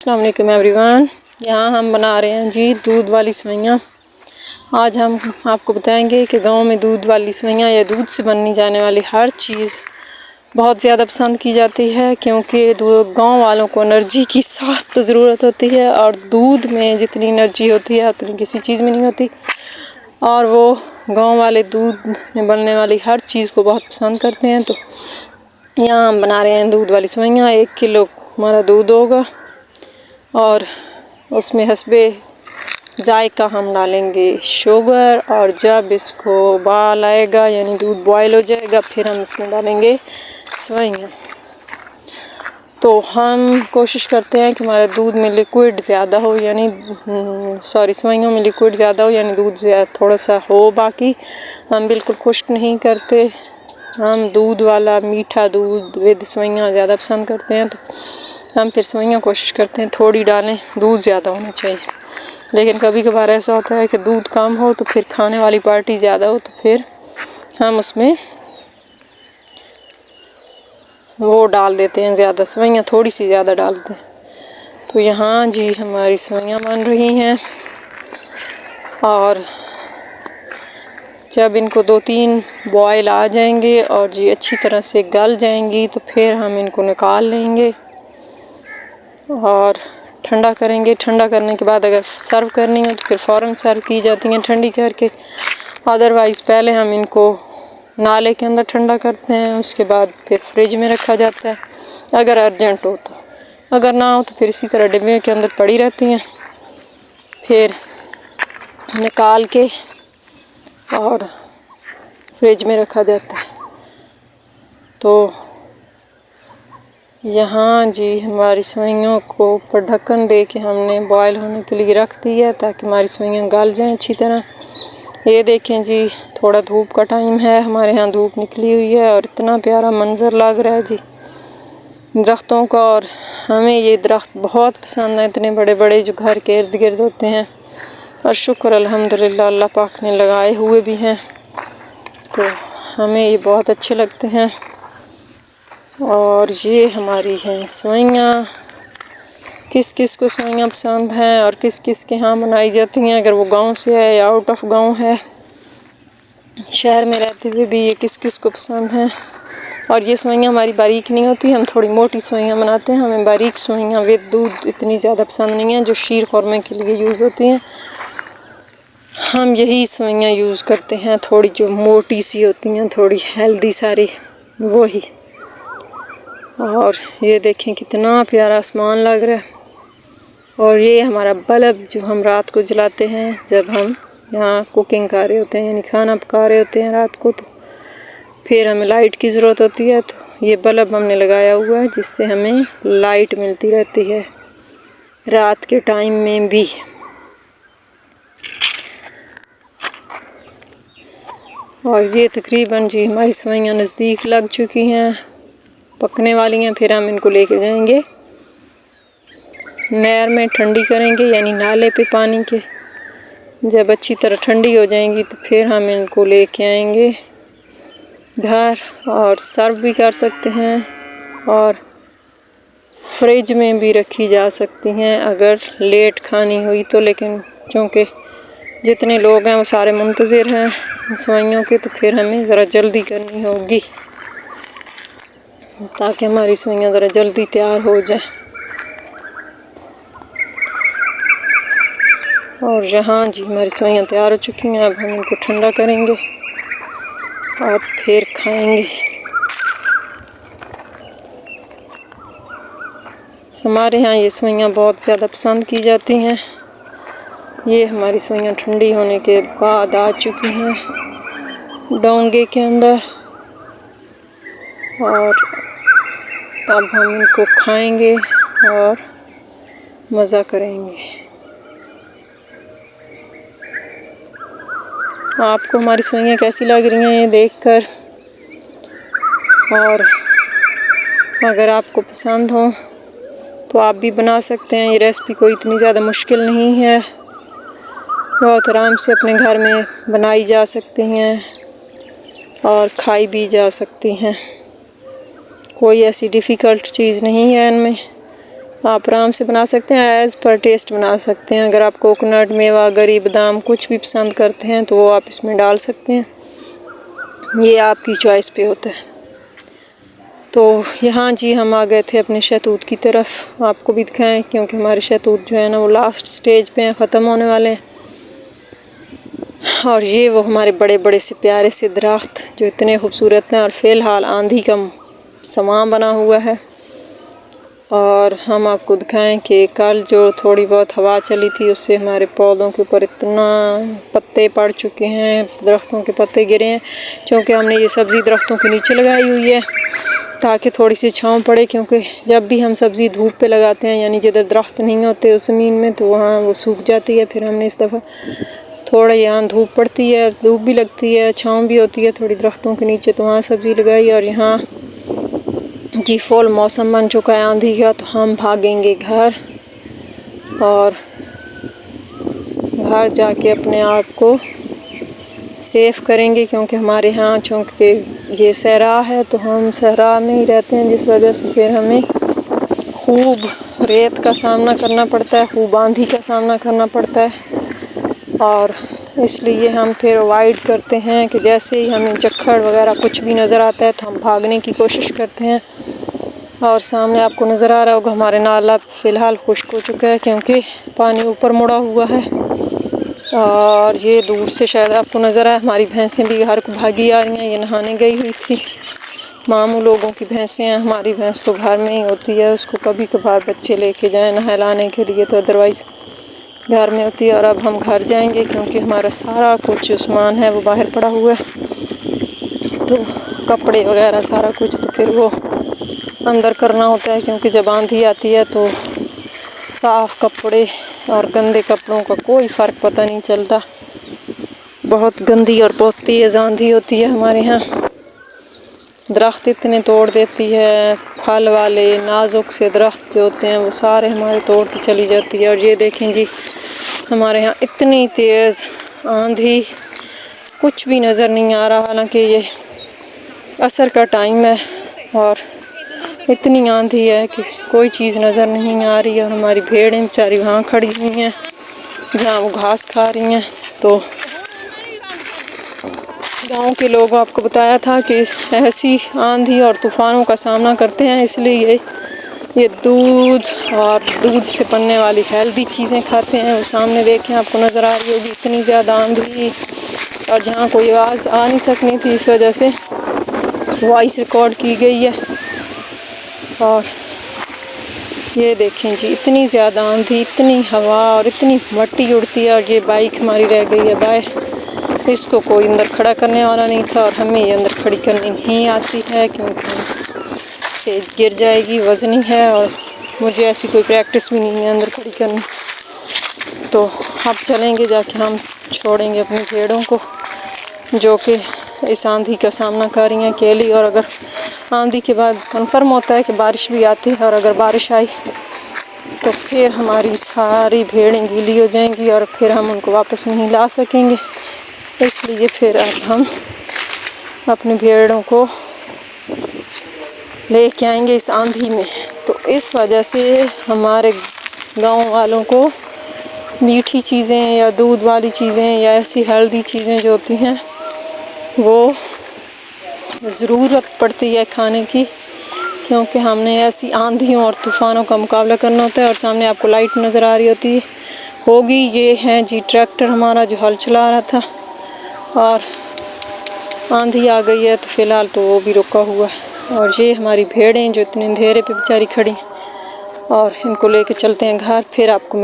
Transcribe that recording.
अस्सलाम वालेकुम एवरीवन। यहाँ हम बना रहे हैं जी दूध वाली सेवइयाँ। आज हम आपको बताएंगे कि गांव में दूध वाली सेवइयाँ या दूध से बनने जाने वाली हर चीज़ बहुत ज़्यादा पसंद की जाती है, क्योंकि गांव वालों को एनर्जी की सख्त ज़रूरत होती है और दूध में जितनी एनर्जी होती है उतनी किसी चीज़ में नहीं होती। और वो गाँव वाले दूध में बनने वाली हर चीज़ को बहुत पसंद करते हैं। तो यहाँ हम बना रहे हैं दूध वाली सेवइयाँ। 1 किलो हमारा दूध होगा और उसमें हस्बे जायका हम डालेंगे शुगर, और जब इसको उबाल आएगा यानी दूध बॉयल हो जाएगा फिर हम इसमें डालेंगे सेवइयाँ। तो हम कोशिश करते हैं कि हमारा दूध में लिक्विड ज़्यादा हो, यानी सेवइयों में लिक्विड ज़्यादा हो, यानी दूध थोड़ा सा हो। बाकी हम बिल्कुल खुश्क नहीं करते, हम दूध वाला मीठा दूध विद सेवइयाँ ज़्यादा पसंद करते हैं। तो हम फिर सेवइयाँ कोशिश करते हैं थोड़ी डालें, दूध ज़्यादा होना चाहिए। लेकिन कभी कभार ऐसा होता है कि दूध कम हो तो फिर खाने वाली पार्टी ज़्यादा हो, तो फिर हम उसमें वो डाल देते हैं ज़्यादा, सेवइयाँ थोड़ी सी ज़्यादा डालते हैं। तो यहाँ जी हमारी सेवइयाँ बन रही हैं और जब इनको 2-3 बॉयल आ जाएंगे और जी अच्छी तरह से गल जाएंगी तो फिर हम इनको निकाल लेंगे और ठंडा करेंगे। ठंडा करने के बाद अगर सर्व करनी हो तो फिर फ़ौरन सर्व की जाती हैं ठंडी करके। अदरवाइज़ पहले हम इनको नाले के अंदर ठंडा करते हैं, उसके बाद फिर फ्रिज में रखा जाता है अगर अर्जेंट हो तो। अगर ना हो तो फिर इसी तरह डिब्बे के अंदर पड़ी रहती हैं, फिर निकाल के और फ्रिज में रखा जाता है। तो यहाँ जी हमारी सेवइयों को ऊपर ढक्कन दे के हमने बॉयल होने के लिए रख दिया ताकि हमारी सेवइयाँ गल जाएं अच्छी तरह। ये देखें जी, थोड़ा धूप का टाइम है, हमारे यहाँ धूप निकली हुई है और इतना प्यारा मंजर लग रहा है जी दरख्तों का। और हमें ये दरख्त बहुत पसंद है, इतने बड़े बड़े जो घर के इर्द गिर्द होते हैं। और शुक्र अल्हम्दुलिल्लाह अल्लाह पाक ने लगाए हुए भी हैं, तो हमें ये बहुत अच्छे लगते हैं। और ये हमारी हैं सेवइयाँ। किस किस को सेवइयाँ पसंद हैं और किस किस के यहाँ बनाई जाती हैं, अगर वो गांव से है या आउट ऑफ गांव है, शहर में रहते हुए भी ये किस किस को पसंद हैं। और ये सेवइयाँ हमारी बारीक नहीं होती, हम थोड़ी मोटी सेवइयाँ बनाते हैं। हमें बारीक सेवइयाँ विद दूध इतनी ज़्यादा पसंद नहीं है जो शीर खुरमे के लिए यूज़ होती हैं। हम यही सेवइयाँ यूज़ करते हैं, थोड़ी जो मोटी सी होती हैं, थोड़ी हेल्दी सारी, वही। और ये देखें कितना प्यारा आसमान लग रहा है। और ये हमारा बल्ब जो हम रात को जलाते हैं जब हम यहाँ कुकिंग कर रहे होते हैं, यानी खाना पका रहे होते हैं रात को, तो फिर हमें लाइट की ज़रूरत होती है। तो ये बल्ब हमने लगाया हुआ है जिससे हमें लाइट मिलती रहती है रात के टाइम में भी। और ये तकरीबन जी हमारी सेवइयाँ नज़दीक लग चुकी हैं, पकने वाली हैं। फिर हम इनको लेके जाएंगे नहर में, ठंडी करेंगे, यानी नाले पे पानी के। जब अच्छी तरह ठंडी हो जाएंगी तो फिर हम इनको लेके आएंगे घर और सर्व भी कर सकते हैं और फ्रिज में भी रखी जा सकती हैं अगर लेट खानी हुई तो। लेकिन चूँकि जितने लोग हैं वो सारे मुंतज़िर हैं सेवइयों के, तो फिर हमें ज़रा जल्दी करनी होगी ताकि हमारी सेवइयाँ ज़रा जल्दी तैयार हो जाए। और यहाँ जी हमारी सेवइयाँ तैयार हो चुकी हैं। अब हम इनको ठंडा करेंगे और फिर खाएंगे। हमारे यहाँ ये सेवइयाँ बहुत ज़्यादा पसंद की जाती हैं। ये हमारी सेवइयाँ ठंडी होने के बाद आ चुकी हैं डोंगे के अंदर और अब हम इनको खाएंगे और मज़ा करेंगे। आपको हमारी सेवइयाँ कैसी लग रही हैं ये देखकर, और अगर आपको पसंद हो तो आप भी बना सकते हैं। ये रेसिपी कोई इतनी ज़्यादा मुश्किल नहीं है, बहुत आराम से अपने घर में बनाई जा सकती हैं और खाई भी जा सकती हैं। कोई ऐसी डिफ़िकल्ट चीज़ नहीं है इनमें। आप आराम से बना सकते हैं, एज़ पर टेस्ट बना सकते हैं। अगर आप कोकोनट, मेवा, गरी, बादाम कुछ भी पसंद करते हैं तो वो आप इसमें डाल सकते हैं, ये आपकी चॉइस पे होता है। तो यहाँ जी हम आ गए थे अपने शहतूत की तरफ, आपको भी दिखाएं क्योंकि हमारे शहतूत जो है ना वो लास्ट स्टेज पे हैं, ख़त्म होने वाले हैं। और ये वो हमारे बड़े बड़े से प्यारे से दरख्त जो इतने खूबसूरत हैं और फ़िलहाल आंधी का समा बना हुआ है। और हम आपको दिखाएं कि कल जो थोड़ी बहुत हवा चली थी उससे हमारे पौधों के ऊपर इतना पत्ते पड़ चुके हैं, दरख्तों के पत्ते गिरे हैं, क्योंकि हमने ये सब्ज़ी दरख्तों के नीचे लगाई हुई है ताकि थोड़ी सी छाँव पड़े। क्योंकि जब भी हम सब्ज़ी धूप पे लगाते हैं, यानी जिधर दरख्त नहीं होते उस ज़मीन में, तो वहाँ वो सूख जाती है। फिर हमने इस दफ़ा थोड़ा यहाँ धूप पड़ती है, धूप भी लगती है, छाँव भी होती है थोड़ी दरख्तों के नीचे, तो वहाँ सब्ज़ी लगाई। और यहाँ जी फुल मौसम बन चुका है आंधी का, तो हम भागेंगे घर और घर जाके अपने आप को सेफ करेंगे। क्योंकि हमारे यहाँ चूँकि ये सहरा है तो हम सहरा में ही रहते हैं, जिस वजह से फिर हमें खूब रेत का सामना करना पड़ता है, खूब आंधी का सामना करना पड़ता है। और इसलिए हम फिर अवॉइड करते हैं कि जैसे ही हमें झक्खड़ वगैरह कुछ भी नज़र आता है तो हम भागने की कोशिश करते हैं। और सामने आपको नज़र आ रहा होगा हमारे नाला फ़िलहाल खुश्क हो चुका है क्योंकि पानी ऊपर मुड़ा हुआ है। और ये दूर से शायद आपको नज़र आए, हमारी भैंसें भी घर को भागी आ रही हैं, ये नहाने गई हुई थी। मामू लोगों की भैंसें हैं, हमारी भैंस तो घर में ही होती है, उसको कभी कभार बच्चे लेके जाएं नहलाने के लिए, तो अदरवाइज़ घर में होती है। और अब हम घर जाएंगे क्योंकि हमारा सारा कुछ सामान है वो बाहर पड़ा हुआ है, तो कपड़े वगैरह सारा कुछ तो फिर वो अंदर करना होता है। क्योंकि जब आंधी आती है तो साफ़ कपड़े और गंदे कपड़ों का कोई फ़र्क पता नहीं चलता। बहुत गंदी और बहुत तेज़ आंधी होती है हमारे यहाँ, दरख्त इतने तोड़ देती है, फल वाले नाजुक से दरख्त जो होते हैं वो सारे हमारे तोड़ के चली जाती है। और ये देखें जी हमारे यहाँ इतनी तेज़ आंधी, कुछ भी नज़र नहीं आ रहा, हालांकि ये असर का टाइम है और इतनी आंधी है कि कोई चीज़ नज़र नहीं आ रही है। और हमारी भेड़ें बेचारी वहाँ खड़ी हुई हैं जहाँ वो घास खा रही हैं। तो गांव के लोग आपको बताया था कि ऐसी आंधी और तूफ़ानों का सामना करते हैं, इसलिए ये दूध और दूध से बनने वाली हेल्दी चीज़ें खाते हैं। वो सामने देखें आपको नज़र आ रही होगी इतनी ज़्यादा आंधी, और जहाँ कोई आवाज़ आ नहीं सकनी थी इस वजह से वॉइस रिकॉर्ड की गई है। और ये देखें जी इतनी ज़्यादा आंधी, इतनी हवा और इतनी मट्टी उड़ती है। और ये बाइक हमारी रह गई है बाहर, इसको कोई अंदर खड़ा करने वाला नहीं था और हमें ये अंदर खड़ी करनी नहीं आती है क्योंकि से गिर जाएगी, वज़नी है और मुझे ऐसी कोई प्रैक्टिस भी नहीं है अंदर खड़ी करनी। तो अब चलेंगे जाके हम छोड़ेंगे अपनी भेड़ों को जो कि इस आंधी का सामना कर रही हैं अकेली। और अगर आंधी के बाद कन्फर्म होता है कि बारिश भी आती है, और अगर बारिश आई तो फिर हमारी सारी भेड़ें गीली हो जाएंगी और फिर हम उनको वापस नहीं ला सकेंगे। इसलिए फिर अब हम अपनी भेड़ों को लेके आएंगे इस आंधी में। तो इस वजह से हमारे गांव वालों को मीठी चीज़ें या दूध वाली चीज़ें या ऐसी हेल्दी चीज़ें जो होती हैं वो ज़रूरत पड़ती है खाने की, क्योंकि हमने ऐसी आंधियों और तूफ़ानों का मुकाबला करना होता है। और सामने आपको लाइट नज़र आ रही होगी, ये है जी ट्रैक्टर हमारा जो हल चला रहा था। और आंधी आ गई है तो फ़िलहाल तो वो भी रुका हुआ है। और ये हमारी भेड़ें जो इतने अंधेरे पे बेचारी खड़ी, और इनको लेके चलते हैं घर, फिर आपको